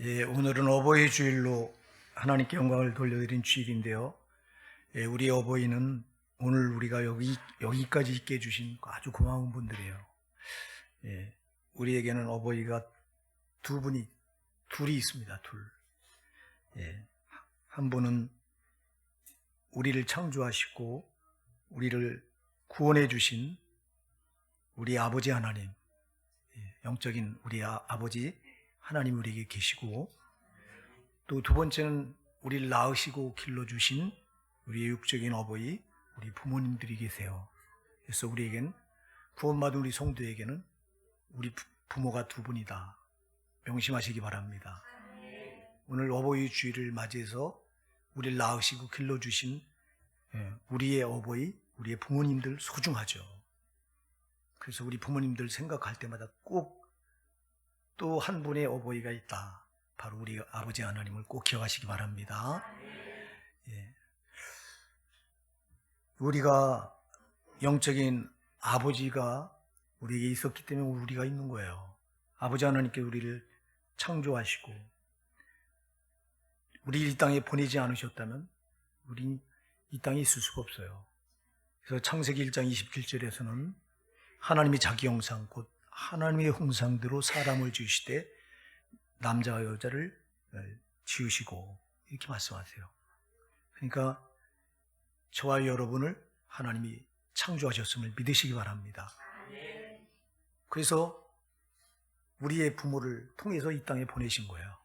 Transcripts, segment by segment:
오늘은 어버이 주일로 하나님께 영광을 돌려드린 주일인데요. 우리 어버이는 오늘 우리가 여기까지 있게 해주신 아주 고마운 분들이에요. 우리에게는 어버이가 둘이 있습니다. 한 분은 우리를 창조하시고 우리를 구원해 주신 우리 아버지 하나님, 영적인 우리 아버지 하나님 우리에게 계시고, 또 두 번째는 우리를 낳으시고 길러주신 우리의 육적인 어버이, 우리 부모님들이 계세요. 그래서 우리에겐, 구원받은 우리 성도에게는 우리 부모가 두 분이다. 명심하시기 바랍니다. 오늘 어버이 주일을 맞이해서 우리를 낳으시고 길러주신 우리의 어버이, 우리의 부모님들 소중하죠. 그래서 우리 부모님들 생각할 때마다 꼭 또 한 분의 어버이가 있다. 바로 우리 아버지 하나님을 꼭 기억하시기 바랍니다. 우리가 영적인 아버지가 우리에게 있었기 때문에 우리가 있는 거예요. 아버지 하나님께 우리를 창조하시고 우리 이 땅에 보내지 않으셨다면 우린 이 땅에 있을 수가 없어요. 그래서 창세기 1장 27절에서는 하나님이 자기 형상 곧 하나님의 형상대로 사람을 지으시되 남자와 여자를 지으시고 이렇게 말씀하세요. 그러니까 저와 여러분을 하나님이 창조하셨음을 믿으시기 바랍니다. 그래서 우리의 부모를 통해서 이 땅에 보내신 거예요.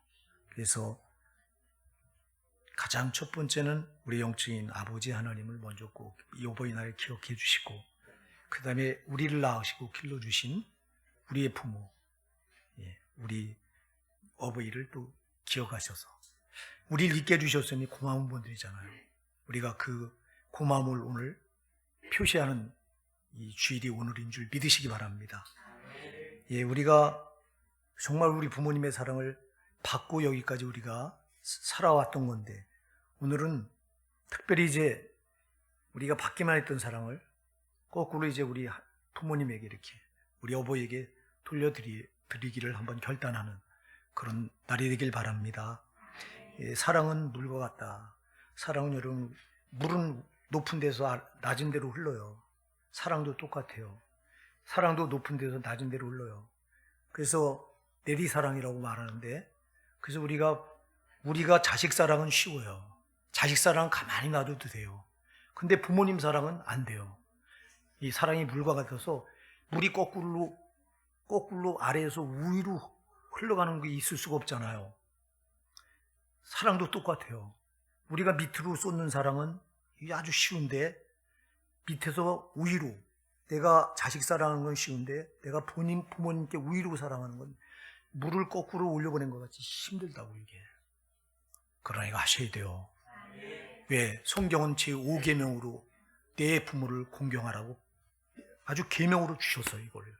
그래서 가장 첫 번째는 우리 영적인 아버지 하나님을 먼저 꼭 이 어버이날을 기억해 주시고, 그 다음에 우리를 낳으시고 길러주신 우리의 부모, 우리 어버이를 또 기억하셔서 우리를 있게 해주셨으니 고마운 분들이잖아요. 우리가 그 고마움을 오늘 표시하는 이 주일이 오늘인 줄 믿으시기 바랍니다. 우리가 정말 우리 부모님의 사랑을 받고 여기까지 우리가 살아왔던 건데, 오늘은 특별히 이제 우리가 받기만 했던 사랑을 거꾸로 이제 우리 부모님에게 이렇게 우리 어버이에게 돌려드리기를 한번 결단하는 그런 날이 되길 바랍니다. 사랑은 물과 같다. 사랑은 여러분, 물은 높은 데서 낮은 데로 흘러요. 사랑도 똑같아요. 사랑도 높은 데서 낮은 데로 흘러요. 그래서 내리사랑이라고 말하는데, 그래서 우리가 자식 사랑은 쉬워요. 자식 사랑은 가만히 놔둬도 돼요. 근데 부모님 사랑은 안 돼요. 이 사랑이 물과 같아서 물이 거꾸로 아래에서 위로 흘러가는 게 있을 수가 없잖아요. 사랑도 똑같아요. 우리가 밑으로 쏟는 사랑은 아주 쉬운데, 밑에서 위로, 내가 자식 사랑하는 건 쉬운데 내가 부모님께 위로 사랑하는 건 물을 거꾸로 올려보낸 것 같이 힘들다고. 이게 그러나 이거 하셔야 돼요. 왜? 성경은 제5계명으로 내 부모를 공경하라고 아주 계명으로 주셨어요. 이걸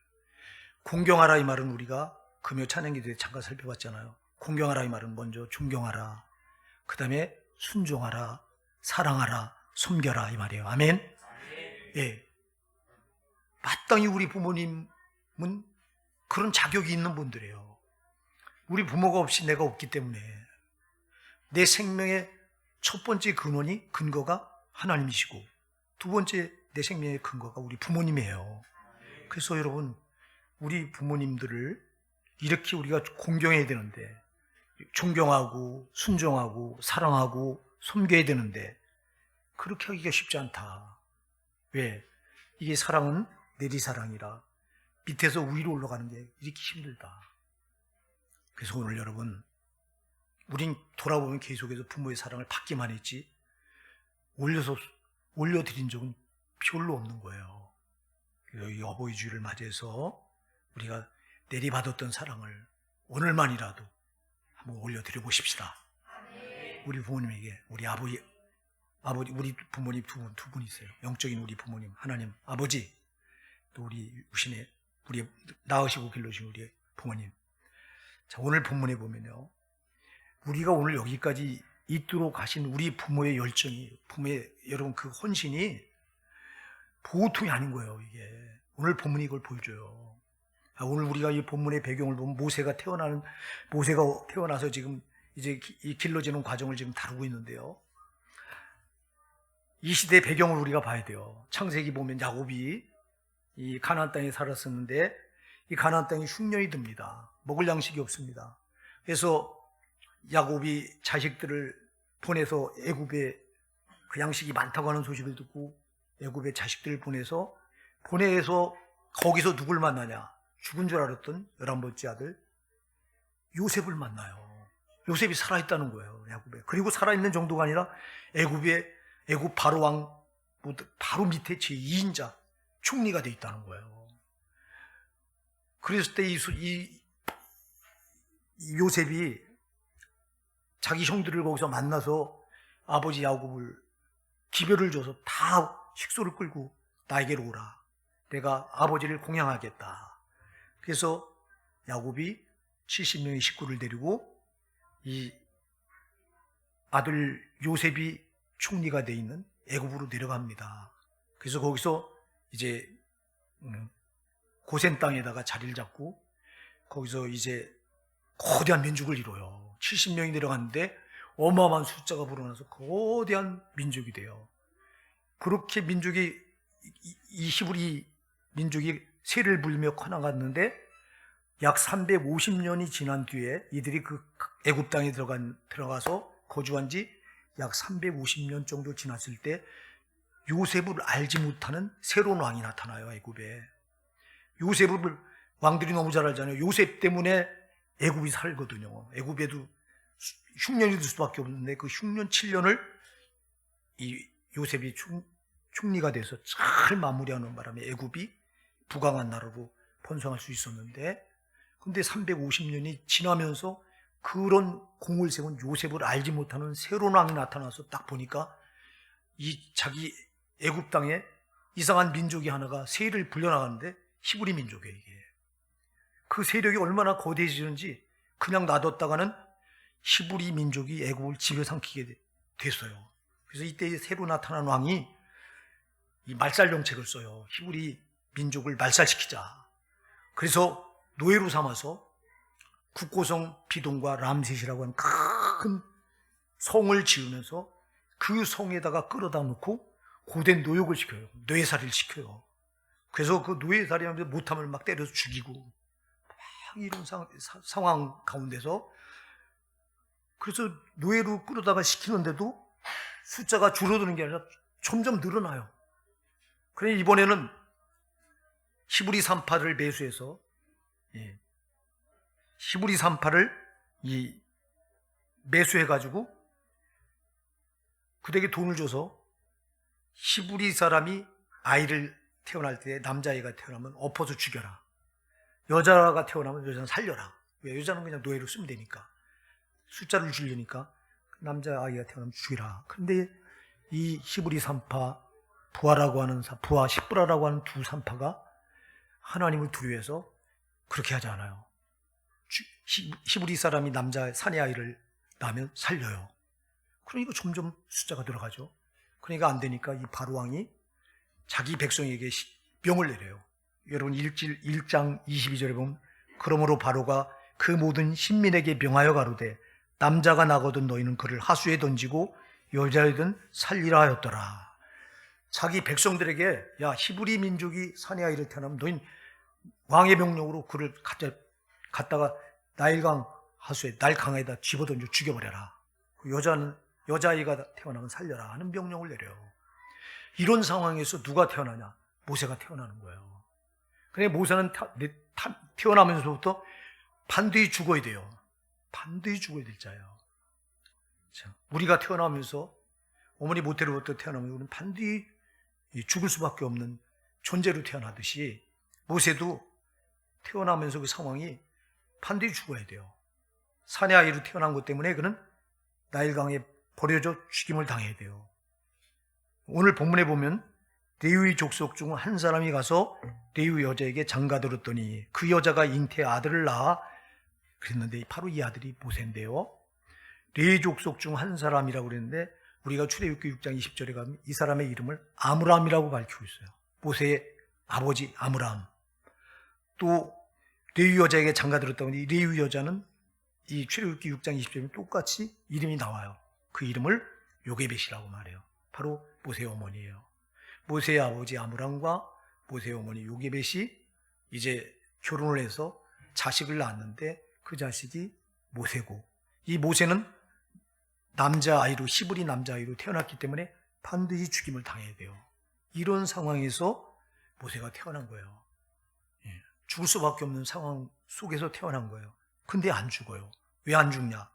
공경하라 이 말은 우리가 금요 찬양기도에 잠깐 살펴봤잖아요. 공경하라 이 말은 먼저 존경하라, 그 다음에 순종하라, 사랑하라, 섬겨라 이 말이에요. 아멘. 마땅히 우리 부모님은 그런 자격이 있는 분들이에요. 우리 부모가 없이 내가 없기 때문에 내 생명의 첫 번째 근거가 하나님이시고, 두 번째 내 생명의 근거가 우리 부모님이에요. 그래서 여러분, 우리 부모님들을 이렇게 우리가 공경해야 되는데, 존경하고 순종하고 사랑하고 섬겨야 되는데 그렇게 하기가 쉽지 않다. 왜? 이게 사랑은 내리사랑이라 밑에서 위로 올라가는 게 이렇게 힘들다. 그래서 오늘 여러분, 우린 돌아보면 계속해서 부모의 사랑을 받기만 했지 올려드린 적은 별로 없는 거예요. 그래서 이 어버이 주일을 맞이해서 우리가 내리받았던 사랑을 오늘만이라도 한번 올려드려 보십시다. 우리 부모님에게, 우리 아버지, 우리 부모님 두 분 있어요. 영적인 우리 부모님, 하나님 아버지, 또 우리 낳으시고 길러주신 우리 부모님. 자, 오늘 본문에 보면요, 우리가 오늘 여기까지 있도록 하신 우리 부모의 열정이, 여러분 그 헌신이 보통이 아닌 거예요. 이게 오늘 본문이 이걸 보여줘요. 오늘 우리가 이 본문의 배경을 보면 모세가 태어나서 지금 이제 이 길러지는 과정을 지금 다루고 있는데요. 이 시대의 배경을 우리가 봐야 돼요. 창세기 보면 야곱이 이 가나안 땅에 살았었는데 이 가나안 땅이 흉년이 듭니다. 먹을 양식이 없습니다. 그래서 야곱이 자식들을 보내서 애굽에 그 양식이 많다고 하는 소식을 듣고 애굽에 자식들을 보내서 거기서 누굴 만나냐? 죽은 줄 알았던 11번째 아들 요셉을 만나요. 요셉이 살아있다는 거예요, 야곱에. 그리고 살아있는 정도가 아니라 애굽 바로왕 바로 밑에 제2인자 총리가 돼 있다는 거예요. 그랬을 때 이 요셉이 자기 형들을 거기서 만나서 아버지 야곱을 기별을 줘서 다 식소를 끌고 나에게로 오라. 내가 아버지를 공양하겠다. 그래서 야곱이 70명의 식구를 데리고 이 아들 요셉이 총리가 돼 있는 애굽으로 내려갑니다. 그래서 거기서 이제 고센 땅에다가 자리를 잡고 거기서 이제 거대한 민족을 이뤄요. 70명이 내려갔는데 어마어마한 숫자가 불어나서 거대한 민족이 돼요. 그렇게 이 히브리 민족이 세를 불며 커나갔는데 약 350년이 지난 뒤에 이들이 그 애굽 땅에 들어가서 거주한 지 약 350년 정도 지났을 때 요셉을 알지 못하는 새로운 왕이 나타나요, 애굽에. 요셉을 왕들이 너무 잘 알잖아요. 요셉 때문에 애굽이 살거든요. 애굽에도 흉년이 들 수밖에 없는데 그 흉년 7년을 이 요셉이 총리가 돼서 잘 마무리하는 바람에 애굽이 부강한 나라로 번성할 수 있었는데, 근데 350년이 지나면서 그런 공을 세운 요셉을 알지 못하는 새로운 왕이 나타나서 딱 보니까 이 자기 애굽 땅에 이상한 민족이 하나가 세를 불려나가는데 히브리 민족이에요, 이게. 그 세력이 얼마나 거대해지는지 그냥 놔뒀다가는 히브리 민족이 애굽을 집어삼키게 됐어요. 그래서 이때 새로 나타난 왕이 이 말살 정책을 써요. 히브리 민족을 말살시키자. 그래서 노예로 삼아서 국고성 비동과 람셋이라고 하는 큰 성을 지으면서 그 성에다가 끌어다 놓고 고된 노역을 시켜요. 뇌살이를 시켜요. 그래서 그 뇌살이 하면서 못하면 막 때려서 죽이고 막 이런 상황 가운데서, 그래서 노예로 끌어다가 시키는데도 숫자가 줄어드는 게 아니라 점점 늘어나요. 그래 이번에는 히브리 산파를 매수해서 히브리 산파를 매수해가지고 그에게 돈을 줘서 히브리 사람이 아이를 태어날 때 남자아이가 태어나면 엎어서 죽여라. 여자가 태어나면 여자는 살려라. 왜? 여자는 그냥 노예로 쓰면 되니까. 숫자를 줄이니까 남자아이가 태어나면 죽이라. 그런데 이 히브리 산파 부하 시브라라고 하는 두 산파가 하나님을 두려워해서 그렇게 하지 않아요. 히브리 사람이 남자 사내 아이를 낳으면 살려요. 그러니까 점점 숫자가 들어가죠. 그러니까 안 되니까 이 바로왕이 자기 백성에게 명을 내려요. 여러분 1장 22절에 보면 그러므로 바로가 그 모든 신민에게 명하여 가로되 남자가 나거든 너희는 그를 하수에 던지고 여자이든 살리라 하였더라. 자기 백성들에게 야 히브리 민족이 사내 아이를 태어나면 너희는 왕의 명령으로 그를 갖다가 나일강 하수에 날강에다 집어던져 죽여버려라. 여자아이가 태어나면 살려라 하는 명령을 내려요. 이런 상황에서 누가 태어나냐? 모세가 태어나는 거예요. 그래 모세는 태어나면서부터 반드시 죽어야 돼요. 반드시 죽어야 될 자예요. 자, 우리가 태어나면서 어머니 모태로부터 태어나면 우리는 반드시 죽을 수밖에 없는 존재로 태어나듯이 모세도 태어나면서 그 상황이 반드시 죽어야 돼요. 사내 아이로 태어난 것 때문에 그는 나일강에 버려져 죽임을 당해야 돼요. 오늘 본문에 보면 레위 족속 중 한 사람이 가서 레위 여자에게 장가들었더니 그 여자가 잉태의 아들을 낳아 그랬는데 바로 이 아들이 모세인데요. 레위 족속 중 한 사람이라고 그랬는데 우리가 출애굽기 6장 20절에 가면 이 사람의 이름을 아므람이라고 밝히고 있어요. 모세의 아버지 아므람. 또 레위 여자에게 장가들었다고 하니 레위 여자는 이 출애굽기 6장 20절에 똑같이 이름이 나와요. 그 이름을 요게벳이라고 말해요. 바로 모세의 어머니예요. 모세의 아버지 아므람과 모세의 어머니 요게벳이 이제 결혼을 해서 자식을 낳았는데 그 자식이 모세고, 이 모세는 남자아이로, 히브리 남자아이로 태어났기 때문에 반드시 죽임을 당해야 돼요. 이런 상황에서 모세가 태어난 거예요. 죽을 수밖에 없는 상황 속에서 태어난 거예요. 근데 안 죽어요. 왜 안 죽냐?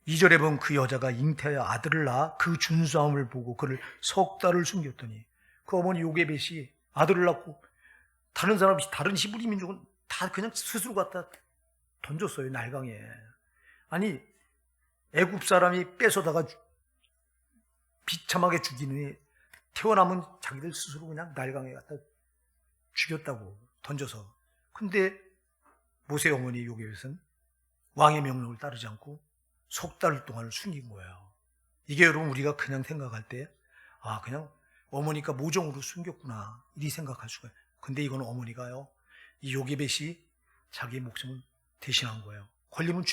2절에 보면 그 여자가 잉태하여 아들을 낳아 그 준수함을 보고 그를 석 달을 숨겼더니, 그 어머니 요게벳이 아들을 낳고 다른 사람, 다른 히브리 민족은 다 그냥 스스로 갖다 던졌어요, 날강에. 아니, 애굽 사람이 뺏어다가 비참하게 죽이느니 태어나면 자기들 스스로 그냥 날강에 갖다 죽였다고, 던져서. 근데 모세의 어머니 요게벳은 왕의 명령을 따르지 않고 석 달 동안을 숨긴 거예요. 이게 여러분 우리가 그냥 생각할 때, 아, 그냥 어머니가 모종으로 숨겼구나, 이리 생각할 수가 있어요. 근데 이건 어머니가요, 이 요게벳이 자기 목숨을 대신한 거예요. 걸리면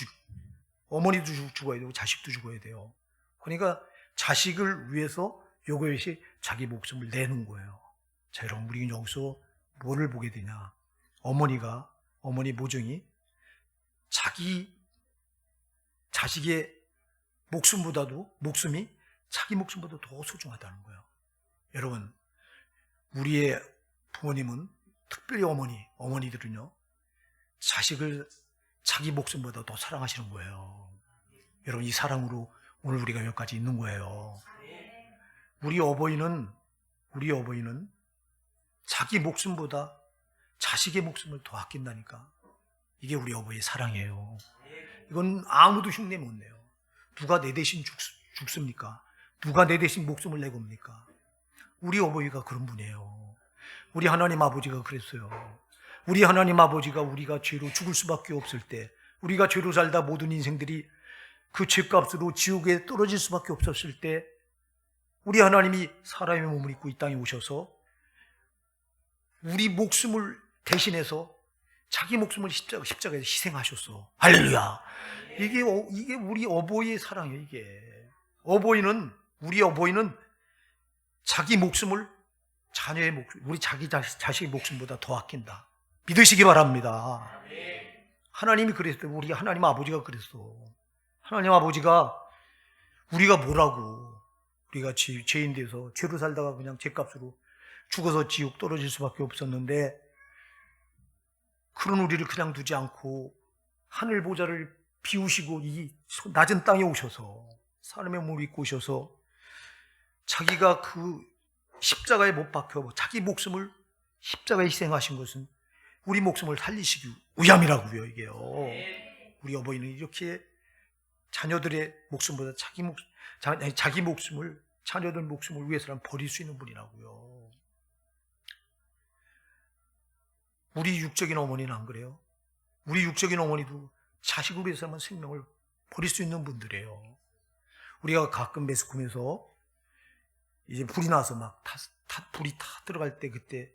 어머니도 죽어야 되고 자식도 죽어야 돼요. 그러니까 자식을 위해서 요게벳이 자기 목숨을 내는 거예요. 자, 여러분, 우리는 여기서 뭐를 보게 되냐? 어머니 모종이 자식의 목숨이 자기 목숨보다 더 소중하다는 거예요. 여러분, 우리의 부모님은, 특별히 어머니들은요, 자식을 자기 목숨보다 더 사랑하시는 거예요. 여러분, 이 사랑으로 오늘 우리가 여기까지 있는 거예요. 우리 어버이는 자기 목숨보다 자식의 목숨을 더 아낀다니까. 이게 우리 어버이의 사랑이에요. 이건 아무도 흉내 못 내요. 누가 내 대신 죽습니까? 누가 내 대신 목숨을 내겁니까? 우리 어버이가 그런 분이에요. 우리 하나님 아버지가 그랬어요. 우리 하나님 아버지가 우리가 죄로 죽을 수밖에 없을 때, 우리가 죄로 살다 모든 인생들이 그 죄값으로 지옥에 떨어질 수밖에 없었을 때, 우리 하나님이 사람의 몸을 입고 이 땅에 오셔서 우리 목숨을 대신해서 자기 목숨을 십자가에서 희생하셨어. 할렐루야. 이게 우리 어버이의 사랑이에요. 이게 우리 어버이는 자기 목숨을 자녀의 목숨, 우리 자기 자식의 목숨보다 더 아낀다. 믿으시기 바랍니다. 하나님이 그랬어요. 우리 하나님 아버지가 그랬어. 하나님 아버지가 우리가 뭐라고, 우리가 죄인 돼서 죄로 살다가 그냥 죄값으로 죽어서 지옥 떨어질 수밖에 없었는데, 그런 우리를 그냥 두지 않고 하늘 보좌를 비우시고 이 낮은 땅에 오셔서 사람의 몸을 입고 오셔서 자기가 그 십자가에 못 박혀 자기 목숨을 십자가에 희생하신 것은 우리 목숨을 살리시기 위함이라고요. 이게요. 우리 어버이는 이렇게 자녀들의 목숨보다 자기 목숨을, 자녀들 목숨을 위해서는 버릴 수 있는 분이라고요. 우리 육적인 어머니는 안 그래요? 우리 육적인 어머니도 자식을 위해서만 생명을 버릴 수 있는 분들이에요. 우리가 가끔 매스컴에서 이제 불이 나서 막 불이 다 들어갈 때, 그때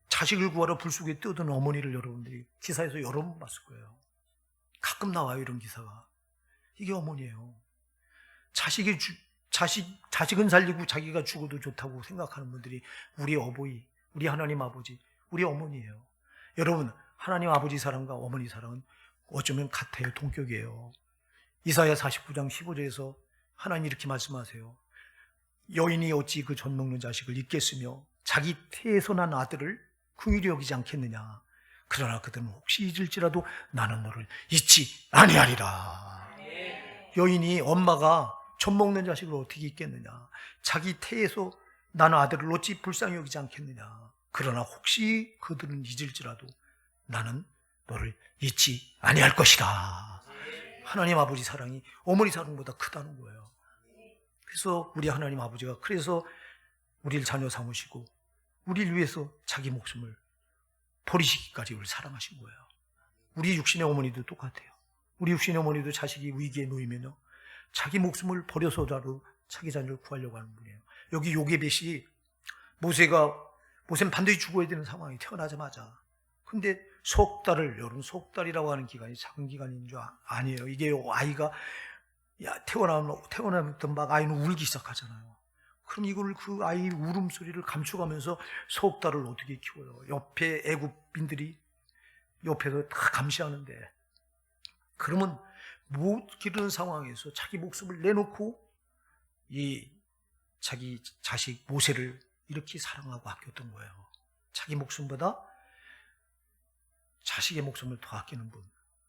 자식을 구하러 불 속에 뛰어든 어머니를 여러분들이 기사에서 여러 번 봤을 거예요. 가끔 나와요, 이런 기사가. 이게 어머니예요. 자식은 살리고 자기가 죽어도 좋다고 생각하는 분들이 우리 어버이, 우리 하나님 아버지, 우리 어머니예요. 여러분, 하나님 아버지 사랑과 어머니 사랑은 어쩌면 같아요. 동격이에요. 이사야 49장 15절에서 하나님 이렇게 말씀하세요. 여인이 어찌 그 젖 먹는 자식을 잊겠으며 자기 태에서 난 아들을 긍휼히 여기지 않겠느냐. 그러나 그들은 혹시 잊을지라도 나는 너를 잊지 아니하리라. 여인이 엄마가 젖 먹는 자식을 어떻게 잊겠느냐. 자기 태에서 난 아들을 어찌 불쌍히 여기지 않겠느냐. 그러나 혹시 그들은 잊을지라도 나는 너를 잊지 아니할 것이다. 하나님 아버지 사랑이 어머니 사랑보다 크다는 거예요. 그래서 우리 하나님 아버지가 그래서 우리를 자녀 삼으시고 우리를 위해서 자기 목숨을 버리시기까지 우리를 사랑하신 거예요. 우리 육신의 어머니도 똑같아요. 우리 육신의 어머니도 자식이 위기에 놓이면요, 자기 목숨을 버려서라도 자기 자녀를 구하려고 하는 분이에요. 여기 요게벳이 모세는 반드시 죽어야 되는 상황이 태어나자마자. 근데 석 달을, 여러분 석 달이라고 하는 기간이 작은 기간인 줄 아니에요. 이게 아이가 태어나부터 막 아이는 울기 시작하잖아요. 그럼 이걸 그 아이 울음소리를 감춰가면서 석 달을 어떻게 키워요? 옆에 애국민들이 옆에서 다 감시하는데, 그러면 못 기르는 상황에서 자기 목숨을 내놓고 이 자기 자식 모세를 이렇게 사랑하고 아꼈던 거예요. 자기 목숨보다 자식의 목숨을 더 아끼는 분,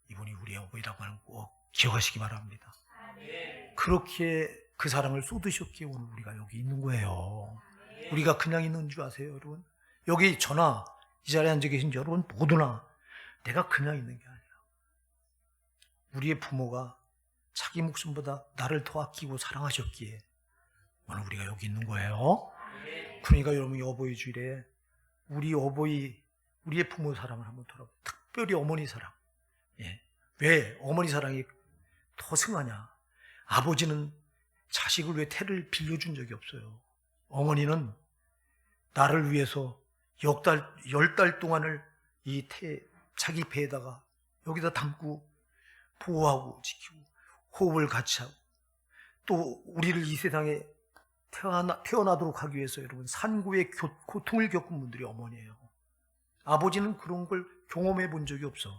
이분이 우리의 어버이라고 하는 거 꼭 기억하시기 바랍니다. 그렇게 그 사랑을 쏟으셨기에 오늘 우리가 여기 있는 거예요. 우리가 그냥 있는 줄 아세요, 여러분? 여기 저나 이 자리에 앉아 계신 여러분 모두나 내가 그냥 있는 게 아니에요. 우리의 부모가 자기 목숨보다 나를 더 아끼고 사랑하셨기에 오늘 우리가 여기 있는 거예요. 그러니까 여러분, 이 어버이 주일에 우리의 부모 사랑을 한번 돌아보고, 특별히 어머니 사랑. 왜 어머니 사랑이 더 승하냐? 아버지는 자식을 왜 태를 빌려준 적이 없어요. 어머니는 나를 위해서 10달 동안을 이 자기 배에다가 여기다 담고 보호하고 지키고 호흡을 같이 하고, 또 우리를 이 세상에 태어나도록 하기 위해서 여러분 산고의 고통을 겪은 분들이 어머니예요. 아버지는 그런 걸 경험해 본 적이 없어.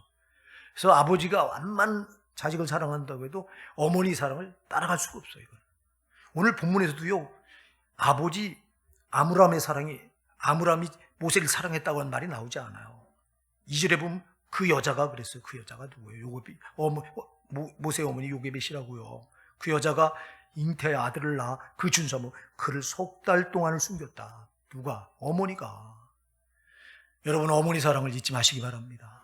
그래서 아버지가 완만 자식을 사랑한다고 해도 어머니 사랑을 따라갈 수가 없어요. 이건. 오늘 본문에서도요, 아버지 아므람이 모세를 사랑했다고 하는 말이 나오지 않아요. 2절에 보면 그 여자가 그랬어요. 그 여자가 누구예요? 모세의 어머니 요게벳이라고요. 그 여자가 잉태의 아들을 낳아 그 준수하며 그를 석 달 동안을 숨겼다. 누가? 어머니가. 여러분, 어머니 사랑을 잊지 마시기 바랍니다.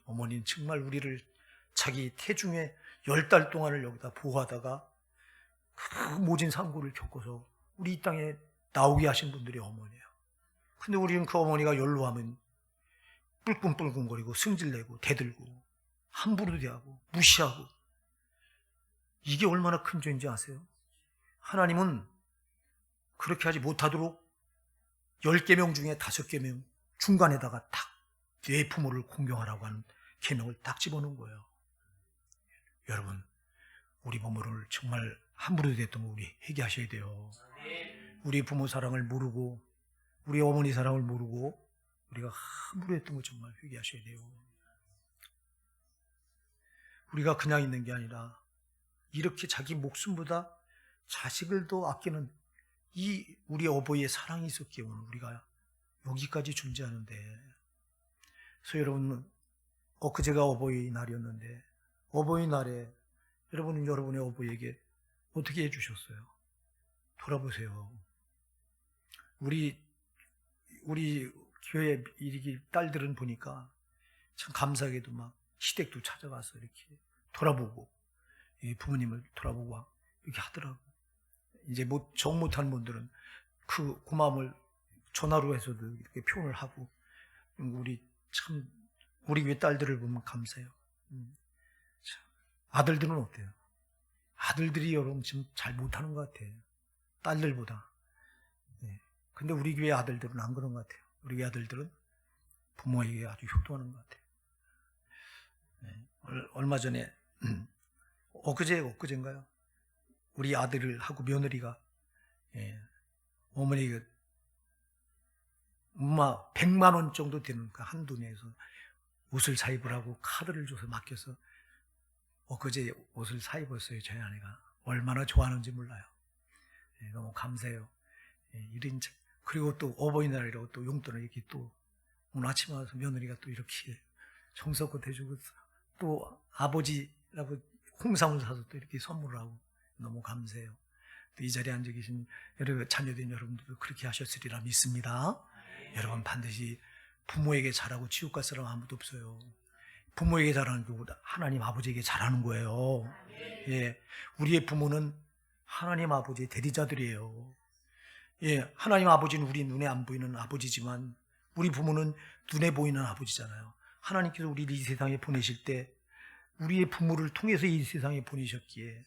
어머니는 정말 우리를 자기 태중에 10달 동안을 여기다 보호하다가 그 모진 상고를 겪어서 우리 이 땅에 나오게 하신 분들이 어머니예요. 근데 우리는 그 어머니가 연로하면 뿔끔뿔끔거리고 승질내고 대들고 함부로 대하고 무시하고, 이게 얼마나 큰 죄인지 아세요? 하나님은 그렇게 하지 못하도록 10계명 중에 5계명 중간에다가 딱 내 부모를 공경하라고 하는 계명을 딱 집어넣은 거예요. 여러분, 우리 부모를 정말 함부로 대했던 거 우리 회개하셔야 돼요. 우리 부모 사랑을 모르고 우리 어머니 사랑을 모르고 우리가 함부로 했던 거 정말 회개하셔야 돼요. 우리가 그냥 있는 게 아니라 이렇게 자기 목숨보다 자식을 더 아끼는 이 우리 어버이의 사랑이 있었기에 오늘 우리가 여기까지 존재하는데, 그래서 여러분, 엊그제가 어버이날이었는데 어버이날에 여러분은 여러분의 어버이에게 어떻게 해주셨어요? 돌아보세요. 우리 교회 이렇게 딸들은 보니까 참 감사하게도 막 시댁도 찾아가서 이렇게 돌아보고 부모님을 돌아보고 이렇게 하더라고. 이제 정 못하는 분들은 그 고마움을 전화로 해서도 이렇게 표현을 하고, 우리 교회 딸들을 보면 감사해요. 아들들은 어때요? 아들들이 여러분 지금 잘 못하는 것 같아요. 딸들보다. 근데 우리 교회 아들들은 안 그런 것 같아요. 우리 교회 아들들은 부모에게 아주 효도하는 것 같아요. 얼마 전에 엊그제인가요? 우리 아들하고 며느리가 어머니가 엄마 100만 원 정도 되는 그 한도 내에서 옷을 사 입으라고 카드를 줘서 맡겨서 엊그제 옷을 사 입었어요. 저희 아내가 얼마나 좋아하는지 몰라요. 너무 감사해요. 그리고 또 어버이날이라고 또 용돈을 이렇게 또 오늘 아침에 와서 며느리가 또 이렇게 정성껏 해주고, 또 아버지라고 홍삼을 사서 또 이렇게 선물을 하고 너무 감사해요. 또 이 자리에 앉아 계신 여러 자녀된 여러분들도 그렇게 하셨으리라 믿습니다. 여러분, 반드시 부모에게 잘하고 지옥 갈 사람 아무도 없어요. 부모에게 잘하는 것보다 하나님 아버지에게 잘하는 거예요. 우리의 부모는 하나님 아버지의 대리자들이에요. 하나님 아버지는 우리 눈에 안 보이는 아버지지만 우리 부모는 눈에 보이는 아버지잖아요. 하나님께서 우리를 이 세상에 보내실 때 우리의 부모를 통해서 이 세상에 보내셨기에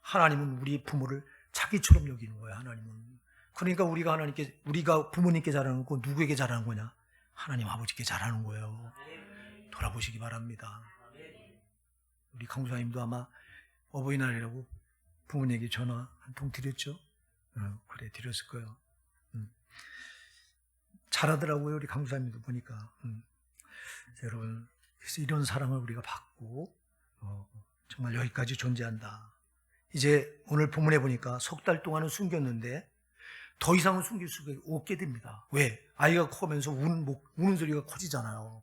하나님은 우리의 부모를 자기처럼 여기는 거예요. 하나님은. 그러니까 우리가 부모님께 잘하는 거 누구에게 잘하는 거냐? 하나님 아버지께 잘하는 거예요. 돌아보시기 바랍니다. 우리 강수사님도 아마 어버이날이라고 부모님에게 전화 한 통 드렸죠? 그래, 드렸을 거예요. 잘하더라고요, 우리 강수사님도 보니까. 여러분, 그래서 이런 사랑을 우리가 받고 정말 여기까지 존재한다. 이제 오늘 본문에 보니까 석 달 동안은 숨겼는데 더 이상은 숨길 수가 없게 됩니다. 왜? 아이가 커면서 우는 소리가 커지잖아요.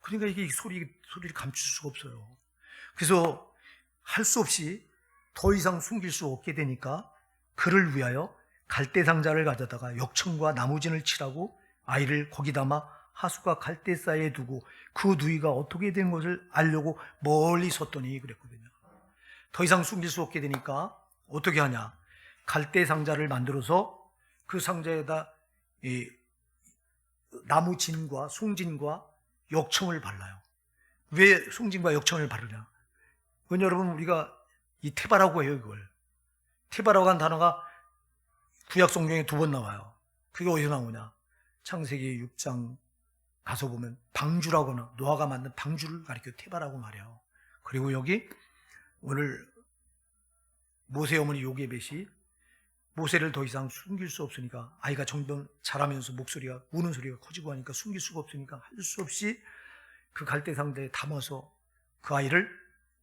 그러니까 이게 소리를 감출 수가 없어요. 그래서 할 수 없이 더 이상 숨길 수 없게 되니까 그를 위하여 갈대 상자를 가져다가 역청과 나무진을 칠하고 아이를 거기 담아 하수가 갈대 사이에 두고 그 누이가 어떻게 된 것을 알려고 멀리 섰더니 그랬거든요. 더 이상 숨길 수 없게 되니까 어떻게 하냐? 갈대 상자를 만들어서 그 상자에다 이 나무진과 송진과 역청을 발라요. 왜 송진과 역청을 바르냐? 그건 여러분 우리가 이 테바라고 해요. 이걸 테바라고 한 단어가 구약 성경에 2번 나와요. 그게 어디서 나오냐? 창세기 6장 가서 보면 방주라거나 노아가 만든 방주를 가리켜 테바라고 말해요. 그리고 여기 오늘 모세 어머니 요게벳이 모세를 더 이상 숨길 수 없으니까 아이가 점점 자라면서 목소리가 우는 소리가 커지고 하니까 숨길 수가 없으니까 할 수 없이 그 갈대 상자에 담아서 그 아이를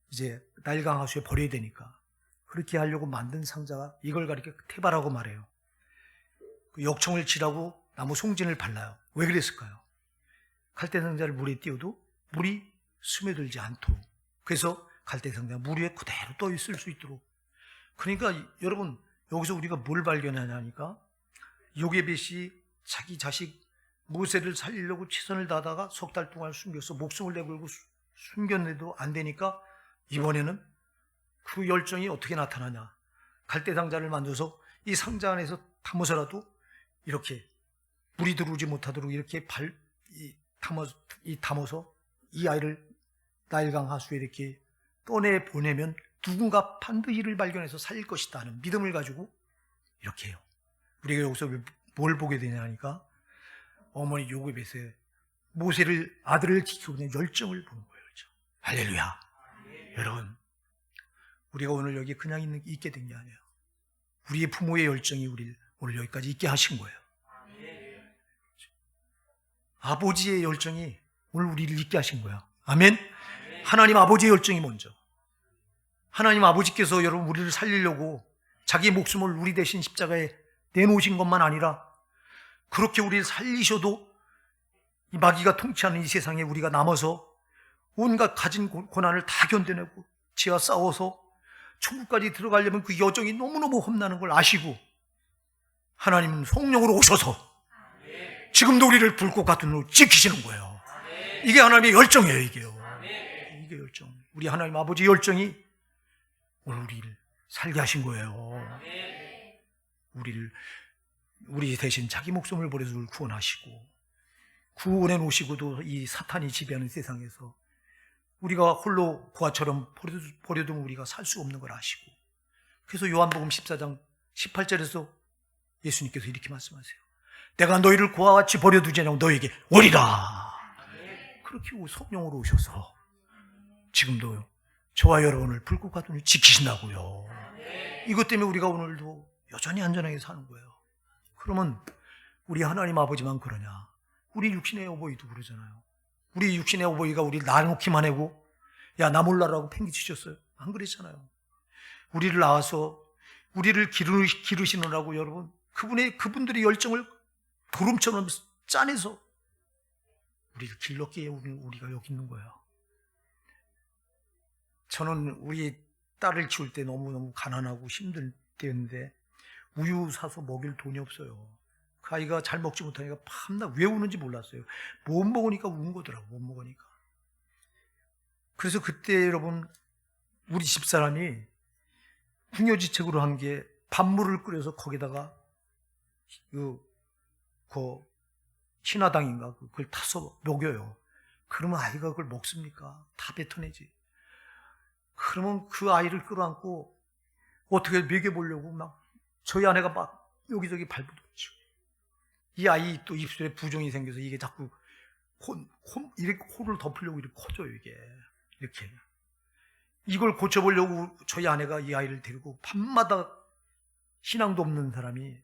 이제 나일강 하수에 버려야 되니까 그렇게 하려고 만든 상자가 이걸 가리켜 테바라고 말해요. 그 역청을 칠하고 나무 송진을 발라요. 왜 그랬을까요? 갈대 상자를 물에 띄워도 물이 스며들지 않도록. 그래서 갈대 상자가 물 위에 그대로 떠 있을 수 있도록. 그러니까 여러분 여기서 우리가 뭘 발견하냐니까 요게벳이 자기 자식 모세를 살리려고 최선을 다하다가 석 달 동안 숨겨서 목숨을 내걸고 숨겼는데도 안 되니까 이번에는 그 열정이 어떻게 나타나냐? 갈대 상자를 만들어서 이 상자 안에서 담아서라도 이렇게 물이 들어오지 못하도록 이렇게 담아서 이 아이를 나일강 하수에 이렇게 떠내 보내면 누군가 반드시 이를 발견해서 살릴 것이다 하는 믿음을 가지고 이렇게 해요. 우리가 여기서 뭘 보게 되냐니까 어머니 요게벳의 모세를 아들을 지키고 있는 열정을 보는 거예요. 열정. 할렐루야. 여러분 우리가 오늘 여기 그냥 있게 된 게 아니에요. 우리의 부모의 열정이 우리를 오늘 여기까지 있게 하신 거예요. 아버지의 열정이 오늘 우리를 있게 하신 거야. 아멘. 하나님 아버지의 열정이 먼저. 하나님 아버지께서 여러분 우리를 살리려고 자기 목숨을 우리 대신 십자가에 내놓으신 것만 아니라 그렇게 우리를 살리셔도 이 마귀가 통치하는 이 세상에 우리가 남아서 온갖 가진 고난을 다 견뎌내고 지와 싸워서 천국까지 들어가려면 그 여정이 너무너무 험난한 걸 아시고 하나님은 성령으로 오셔서 지금도 우리를 불꽃 같은 눈으로 지키시는 거예요. 이게 하나님의 열정이에요. 이게 열정. 우리 하나님 아버지의 열정이 오늘 우리를 살게 하신 거예요. 우리 대신 자기 목숨을 버려서 우리를 구원하시고 구원해 놓으시고도 이 사탄이 지배하는 세상에서 우리가 홀로 고아처럼 버려두면 우리가 살 수 없는 걸 아시고 그래서 요한복음 14장 18절에서 예수님께서 이렇게 말씀하세요. 내가 너희를 고아와 같이 버려두지 않고 너희에게 오리라. 그렇게 성령으로 오셔서 지금도 저와 여러분을 불꽃 같은 눈을 지키신다고요. 이것 때문에 우리가 오늘도 여전히 안전하게 사는 거예요. 그러면 우리 하나님 아버지만 그러냐? 우리 육신의 어버이도 그러잖아요. 우리 육신의 어버이가 우리를 낳아놓기만 하고 야 나 몰라라고 팽개치셨어요. 안 그랬잖아요. 우리를 낳아서 우리를 기르시느라고 여러분 그분들의 열정을 도름처럼 짜내서 우리를 길렀기에 우리가 여기 있는 거예요. 저는 우리 딸을 키울 때 너무너무 가난하고 힘들 때였는데 우유 사서 먹일 돈이 없어요. 그 아이가 잘 먹지 못하니까 밤낮 왜 우는지 몰랐어요. 못 먹으니까 우는 거더라고. 못 먹으니까. 그래서 그때 여러분 우리 집사람이 궁여지책으로 한 게 밥물을 끓여서 거기다가 그 신화당인가 그걸 타서 먹여요. 그러면 아이가 그걸 먹습니까? 다 뱉어내지. 그러면 그 아이를 끌어안고 어떻게 먹여보려고 막 저희 아내가 막 여기저기 발부둥치고 이 아이 또 입술에 부종이 생겨서 이게 자꾸 이렇게 코를 덮으려고 이렇게 커져요, 이게. 이렇게. 이걸 고쳐보려고 저희 아내가 이 아이를 데리고 밤마다 신앙도 없는 사람이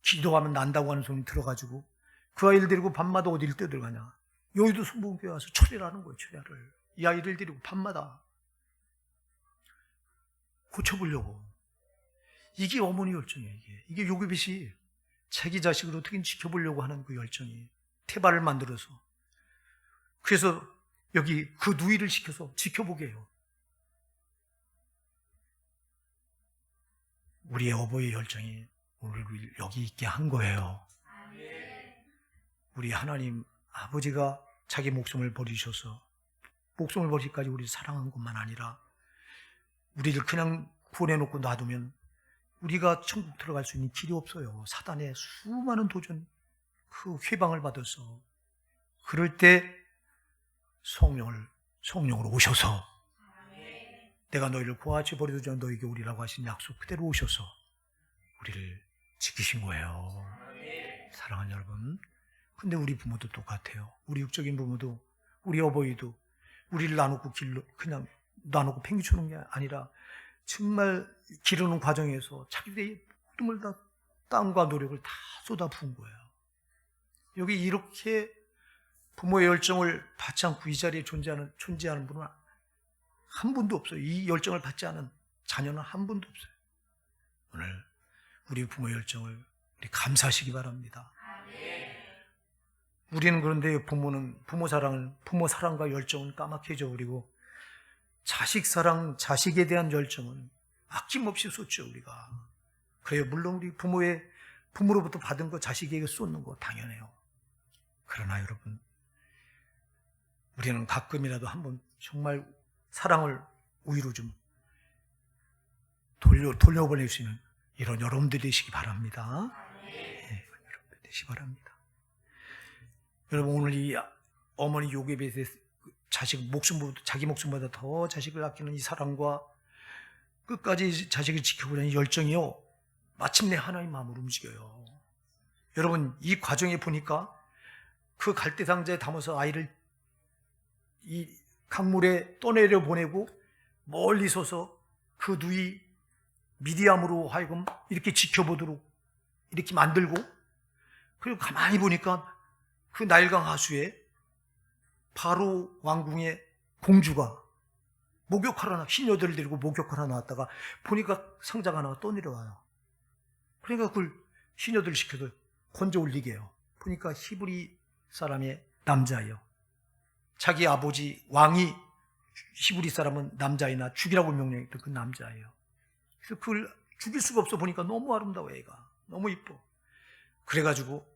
기도하면 난다고 하는 소리 들어가지고 그 아이를 데리고 밤마다 어디를 떠들어가냐. 여의도 성봉교회 와서 철회를 하는 거예요, 철회를. 이 아이를 데리고 밤마다 고쳐보려고. 이게 어머니 열정이에요, 이게. 이게 요괴빛이 자기 자식을 어떻게 지켜보려고 하는 그 열정이. 태발을 만들어서. 그래서 여기 그 누이를 시켜서 지켜보게 해요. 우리의 어버이의 열정이 오늘 여기 있게 한 거예요. 우리 하나님 아버지가 자기 목숨을 버리셔서 목숨을 버리기까지 우리를 사랑한 것만 아니라 우리를 그냥 구원해놓고 놔두면 우리가 천국 들어갈 수 있는 길이 없어요. 사단의 수많은 도전, 그 회방을 받아서. 그럴 때 성령으로 오셔서 내가 너희를 고아치 버려두지 않아 너희에게 오리라고 하신 약속 그대로 오셔서 우리를 지키신 거예요. 사랑하는 여러분, 근데 우리 부모도 똑같아요. 우리 육적인 부모도, 우리 어버이도 우리를 나누고 그냥 나누고 팽개치는 게 아니라 정말 기르는 과정에서 자기들의 모든 걸 다 땀과 노력을 다 쏟아부은 거예요. 여기 이렇게 부모의 열정을 받지 않고 이 자리에 존재하는 분은 한 분도 없어요. 이 열정을 받지 않은 자녀는 한 분도 없어요. 오늘 우리 부모의 열정을 우리 감사하시기 바랍니다. 우리는 그런데 부모 사랑과 열정은 까맣게 잊어버리고 자식 사랑, 자식에 대한 열정은 아낌없이 쏟죠, 우리가. 그래요. 물론 우리 부모로부터 받은 거 자식에게 쏟는 거 당연해요. 그러나 여러분, 우리는 가끔이라도 한번 정말 사랑을 우위로 좀 돌려보낼 수 있는 이런 여러분들이 되시기 바랍니다. 네, 여러분들 되시기 바랍니다. 여러분, 오늘 이 어머니 요괴벳의 자기 목숨보다 더 자식을 아끼는 이 사랑과 끝까지 자식을 지켜보려는 열정이요, 마침내 하나님 마음으로 움직여요. 여러분, 이 과정에 보니까 그 갈대 상자에 담아서 아이를 이 강물에 떠내려 보내고 멀리 서서 그 누이 미디암으로 하여금 이렇게 지켜보도록 이렇게 만들고, 그리고 가만히 보니까 그 나일강 하수에 바로 왕궁의 공주가 목욕하러 시녀들을 데리고 목욕하러 나왔다가 보니까 상자가 하나가 떠내려와요. 그러니까 그걸 시녀들 시켜서 건져 올리게 해요. 보니까 히브리 사람의 남자예요. 자기 아버지 왕이 히브리 사람은 남자이나 죽이라고 명령했던 그 남자예요. 그래서 그걸 죽일 수가 없어. 보니까 너무 아름다워, 애가. 너무 이뻐. 그래가지고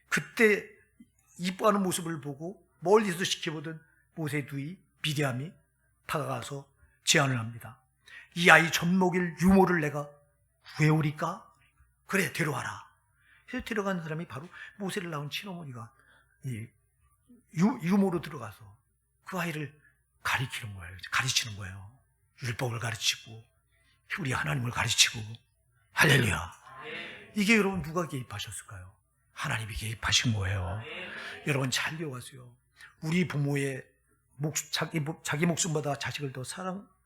그때 이뻐하는 모습을 보고 멀리서 지켜보던 모세의 누이 미디암이 다가가서 제안을 합니다. 이 아이 젖먹일 유모를 내가 구해오리까? 그래, 데려와라. 그래서 데려간 사람이 바로 모세를 낳은 친어머니가 유모로 들어가서 그 아이를 가르치는 거예요. 율법을 가르치고 우리 하나님을 가르치고. 할렐루야. 이게 여러분 누가 개입하셨을까요? 하나님이 개입하신 거예요. 여러분 잘 기억하세요. 우리 부모의 자기 목숨보다 자식을 더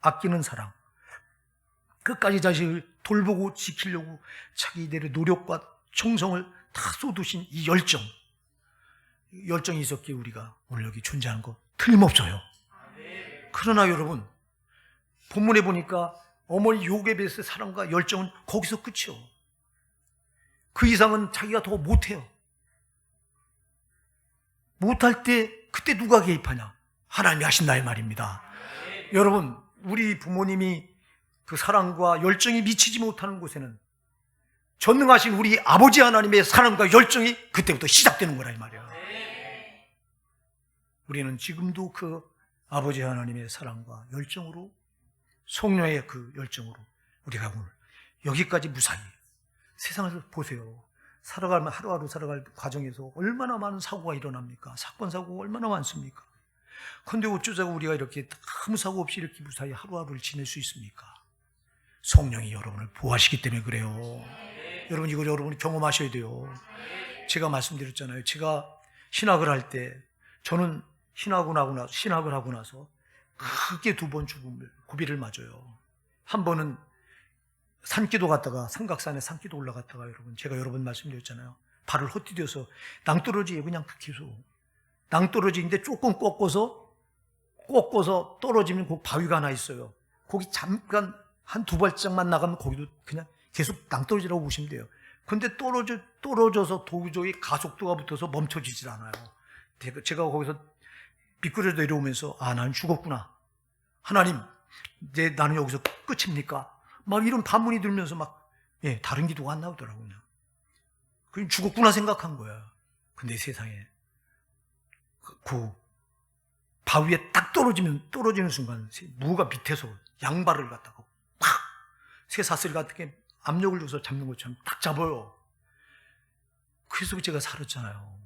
아끼는 사랑, 끝까지 자식을 돌보고 지키려고 자기들의 노력과 정성을 다 쏟으신 이 열정이 있었기에 우리가 오늘 여기 존재하는 거 틀림없어요. 그러나 여러분, 본문에 보니까 어머니 요괴벳의 사랑과 열정은 거기서 끝이요. 그 이상은 자기가 더 못해요. 못할 때 그때 누가 개입하냐? 하나님이 하신다 이 말입니다. 여러분, 우리 부모님이 그 사랑과 열정이 미치지 못하는 곳에는 전능하신 우리 아버지 하나님의 사랑과 열정이 그때부터 시작되는 거라 이 말이에요. 우리는 지금도 그 아버지 하나님의 사랑과 열정으로, 성령의 그 열정으로 우리가 오늘 여기까지 무사히 세상을 보세요. 살아가면 하루하루 살아갈 과정에서 얼마나 많은 사고가 일어납니까? 사건, 사고가 얼마나 많습니까? 그런데 어쩌자고 우리가 이렇게 아무 사고 없이 이렇게 무사히 하루하루를 지낼 수 있습니까? 성령이 여러분을 보호하시기 때문에 그래요. 여러분, 이걸 여러분이 경험하셔야 돼요. 제가 말씀드렸잖아요. 제가 신학을 할 때 저는 신학을 하고 나서 크게 2번 죽음을, 고비를 맞아요. 한 번은 산기도 갔다가, 삼각산에 산기도 올라갔다가, 여러분, 제가 여러 번 말씀드렸잖아요. 발을 헛디뎌서 낭떠러지에 그냥 계속. 낭떠러지인데 조금 꺾어서 떨어지면 그 바위가 하나 있어요. 거기 잠깐 한 2발짝만 나가면 거기도 그냥 계속 낭떠러지라고 보시면 돼요. 근데 떨어져서 도저히 가속도가 붙어서 멈춰지질 않아요. 제가 거기서 미끄러져 내려오면서, 나는 죽었구나. 하나님, 나는 여기서 끝입니까? 막 이런 반문이 들면서 다른 기도가 안 나오더라고요. 그냥 죽었구나 생각한 거야. 근데 세상에 그 바위에 딱 떨어지는 순간 무가 밑에서 양발을 갖다가 팍 쇠사슬 같은 게 압력을 줘서 잡는 것처럼 딱 잡아요. 그래서 제가 살았잖아요.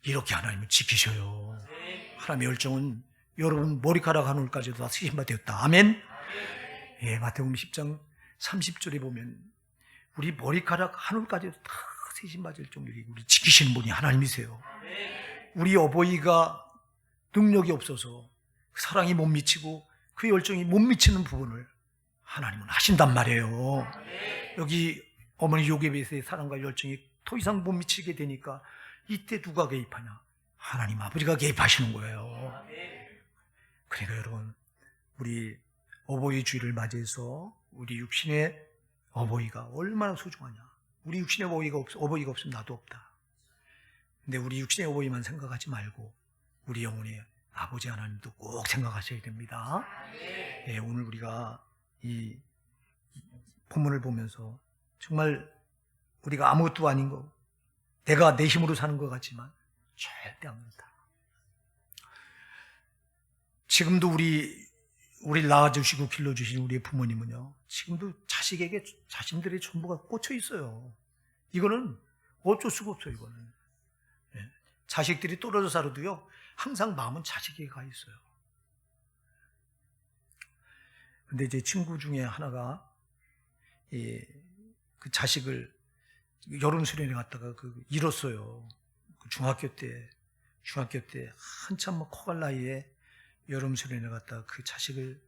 이렇게 하나님을 지키셔요. 하나님의 열정은 여러분 머리카락 한 올까지도 다 쓰신 바 되었다. 아멘. 예, 마태복음 10장 30절에 보면 우리 머리카락 한 올까지도 다 쓰신 바질 정도로 우리 지키시는 분이 하나님이세요. 우리 어버이가 능력이 없어서 사랑이 못 미치고 그 열정이 못 미치는 부분을 하나님은 하신단 말이에요. 여기 어머니 요게벳의 사랑과 열정이 더 이상 못 미치게 되니까 이때 누가 개입하냐? 하나님 아버지가 개입하시는 거예요. 그러니까 여러분, 우리 어버이 주일을 맞이해서 우리 육신의 어버이가 얼마나 소중하냐. 우리 육신의 어버이가 없으면 나도 없다. 근데 우리 육신의 어버이만 생각하지 말고 우리 영혼의 아버지 하나님도 꼭 생각하셔야 됩니다. 예, 오늘 우리가 이 본문을 보면서 정말 우리가 아무것도 아닌 거, 내가 내 힘으로 사는 것 같지만 절대 안 그렇다. 지금도 우리를 낳아주시고 길러주신 우리의 부모님은요, 지금도 자식에게 자신들의 전부가 꽂혀 있어요. 이거는 어쩔 수가 없어요. 이거는 자식들이 떨어져 살아도요, 항상 마음은 자식에게 가 있어요. 근데 제 친구 중에 하나가 그 자식을 여름 수련회 갔다가 잃었어요. 중학교 때 한참 커갈 나이에 여름 수련회 갔다가 그 자식을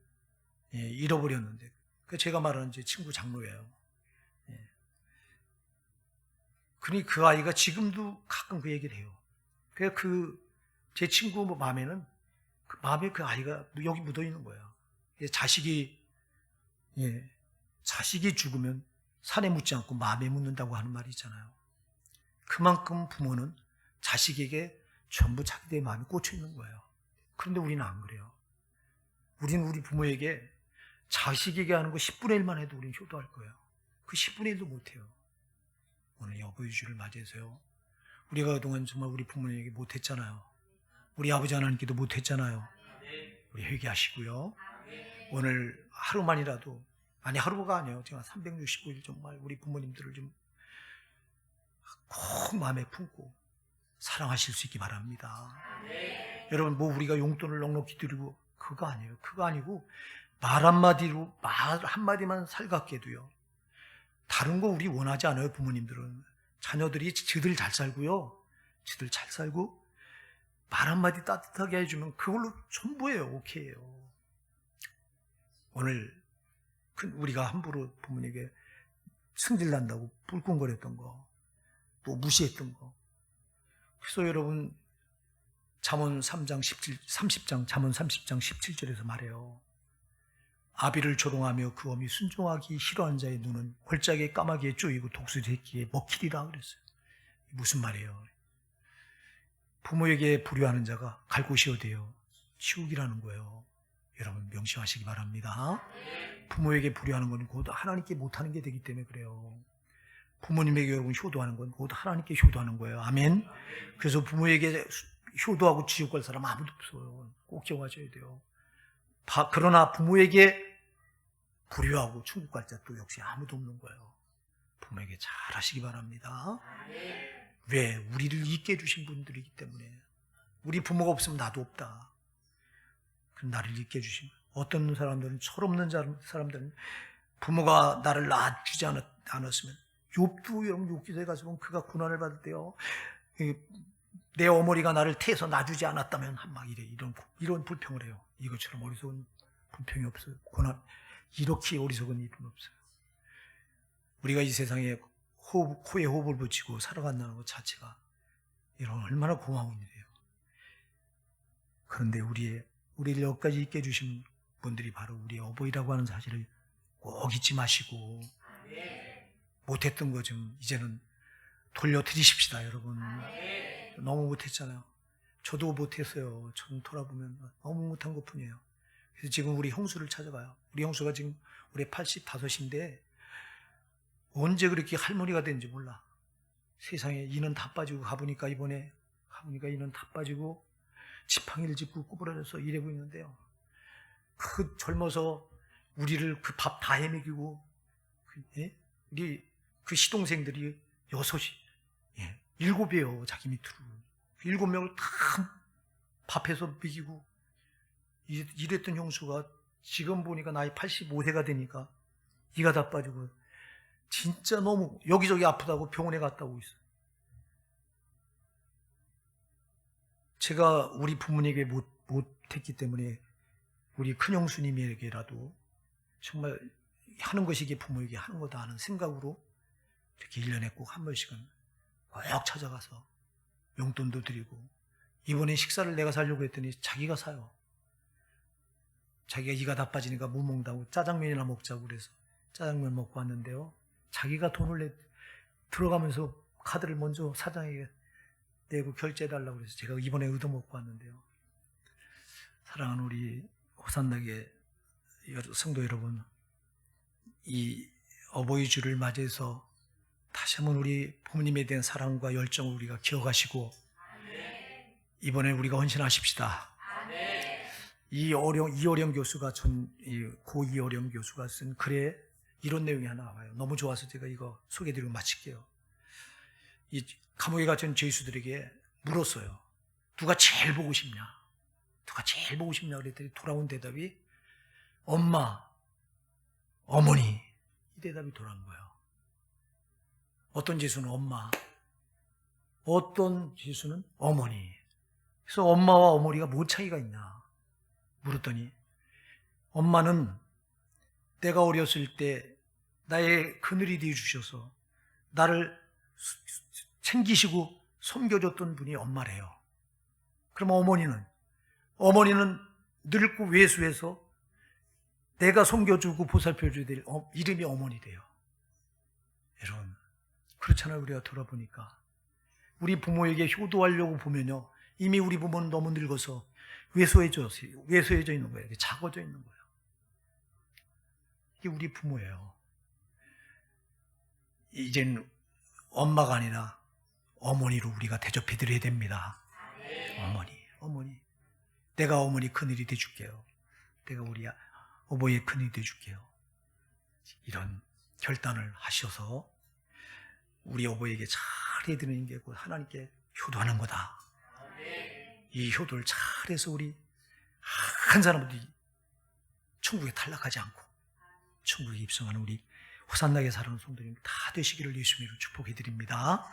잃어버렸는데, 제가 말하는 제 친구 장로예요. 그러니 그 아이가 지금도 가끔 그 얘기를 해요. 제 친구 마음에는 마음에 그 아이가 여기 묻어 있는 거예요. 자식이 죽으면 산에 묻지 않고 마음에 묻는다고 하는 말이 있잖아요. 그만큼 부모는 자식에게 전부 자기들의 마음이 꽂혀 있는 거예요. 그런데 우리는 안 그래요. 우리는 우리 부모에게 자식에게 하는 거 10분의 1만 해도 우리는 효도할 거예요. 그 10분의 1도 못해요. 오늘 어버이 주를 맞이해서요, 우리가 그동안 정말 우리 부모님에게 못했잖아요. 우리 아버지 하나님께도 못했잖아요. 우리 회개하시고요, 오늘 하루만이라도, 하루가 아니에요, 제가 365일 정말 우리 부모님들을 좀 꼭 마음에 품고 사랑하실 수 있기 바랍니다. 여러분, 우리가 용돈을 넉넉히 드리고 그거 아니에요. 그거 아니고 말 한마디만 살갑게 해도요, 다른 거 우리 원하지 않아요. 부모님들은 자녀들이 지들 잘 살고요, 지들 잘 살고 말 한마디 따뜻하게 해주면 그걸로 전부예요. 오케이예요. 오늘 우리가 함부로 부모님에게 승질난다고 뿔꿍거렸던 거, 또 무시했던 거, 그래서 여러분 잠언 30장 17절에서 말해요. 아비를 조롱하며 그 어미 순종하기 싫어하는 자의 눈은 골짜기에 까마귀에 쪼이고 독수리 새끼에 먹히리라 그랬어요. 무슨 말이에요? 부모에게 불효하는 자가 갈 곳이 어디예요? 지옥이라는 거예요. 여러분 명심하시기 바랍니다. 부모에게 불효하는 건 곧 하나님께 못하는 게 되기 때문에 그래요. 부모님에게 여러분 효도하는 건 곧 하나님께 효도하는 거예요. 아멘. 그래서 부모에게 효도하고 지옥 갈 사람 아무도 없어요. 꼭 기억하셔야 돼요. 그러나 부모에게 불효하고 천국 갈 자 또 역시 아무도 없는 거예요. 부모에게 잘 하시기 바랍니다. 왜? 우리를 있게 해주신 분들이기 때문에. 우리 부모가 없으면 나도 없다. 그럼 나를 있게 해주신, 어떤 사람들은, 철없는 사람들은 부모가 나를 낳아주지 않았으면, 욥도 여러분 욥기서에 가서 보면 그가 고난을 받을 때요, 내 어머니가 나를 태에서 놔주지 않았다면 막 이런 불평을 해요. 이것처럼 어리석은 불평이 없어요. 고난, 이렇게 어리석은 일은 없어요. 우리가 이 세상에 코에 호흡을 붙이고 살아간다는 것 자체가 이런 얼마나 고마운 일이에요. 그런데 우리를 여기까지 있게 해주신 분들이 바로 우리 어버이라고 하는 사실을 꼭 잊지 마시고, 못했던 거 좀 이제는 돌려드리십시다, 여러분. 너무 못했잖아요. 저도 못했어요. 저는 돌아보면 너무 못한 것 뿐이에요. 그래서 지금 우리 형수를 찾아가요. 우리 형수가 지금 올해 85인데 언제 그렇게 할머니가 된지 몰라. 세상에 이는 다 빠지고 이번에 가보니까 이는 다 빠지고 지팡이를 짚고 구부러져서 이러고 있는데요. 그 젊어서 우리를 그 밥 다 해먹이고, 우리 그 시동생들이 7이에요. 자기 밑으로 7명을 다 밥해서 먹이고 이랬던 형수가 지금 보니까 나이 85세가 되니까 이가 다 빠지고 진짜 너무 여기저기 아프다고 병원에 갔다 오고 있어요. 제가 우리 부모님에게 못했기 때문에 우리 큰형수님에게라도 정말 하는 것이 이게 부모에게 하는 거다 하는 생각으로 이렇게 1년에 꼭 한 번씩은 꼭 찾아가서 용돈도 드리고, 이번에 식사를 내가 사려고 했더니 자기가 사요. 자기가 이가 다 빠지니까 못 먹는다고 짜장면이나 먹자고 그래서 짜장면 먹고 왔는데요. 자기가 돈을 들어가면서 카드를 먼저 사장에게 내고 결제해달라고 그래서 제가 이번에 얻어먹고 왔는데요. 사랑하는 우리 호산나게 성도 여러분, 이 어버이 주를 맞이해서 다시 한번 우리 부모님에 대한 사랑과 열정을 우리가 기억하시고, 이번에 우리가 헌신하십시다. 이어령 교수가 고 이어령 교수가 쓴 글에 이런 내용이 하나 나와요. 너무 좋아서 제가 이거 소개해드리고 마칠게요. 이 감옥에 갇힌 죄수들에게 물었어요. 누가 제일 보고 싶냐? 누가 제일 보고 싶냐? 그랬더니 돌아온 대답이 엄마, 어머니, 이 대답이 돌아온 거예요. 어떤 죄수는 엄마, 어떤 죄수는 어머니. 그래서 엄마와 어머니가 뭐 차이가 있냐 물었더니, 엄마는 내가 어렸을 때 나의 그늘이 되어 주셔서 나를 챙기시고 섬겨줬던 분이 엄마래요. 그럼 어머니는 늙고 외수해서 내가 섬겨주고 보살펴줘야 될 이름이 어머니 돼요. 여러분, 그렇잖아요. 우리가 돌아보니까 우리 부모에게 효도하려고 보면요, 이미 우리 부모는 너무 늙어서 외소해져 있는 거예요. 작아져 있는 거예요. 이게 우리 부모예요. 이젠 엄마가 아니라 어머니로 우리가 대접해드려야 됩니다. 어머니. 내가 어머니 큰일이 돼줄게요. 내가 우리 어버이의 큰일이 돼줄게요. 이런 결단을 하셔서 우리 어버이에게 잘해드리는 게 곧 하나님께 효도하는 거다. 이 효도를 잘해서 우리 한 사람들이 천국에 탈락하지 않고 천국에 입성하는 우리 호산나게 살아가는 성도님 다 되시기를 예수님으로 축복해드립니다.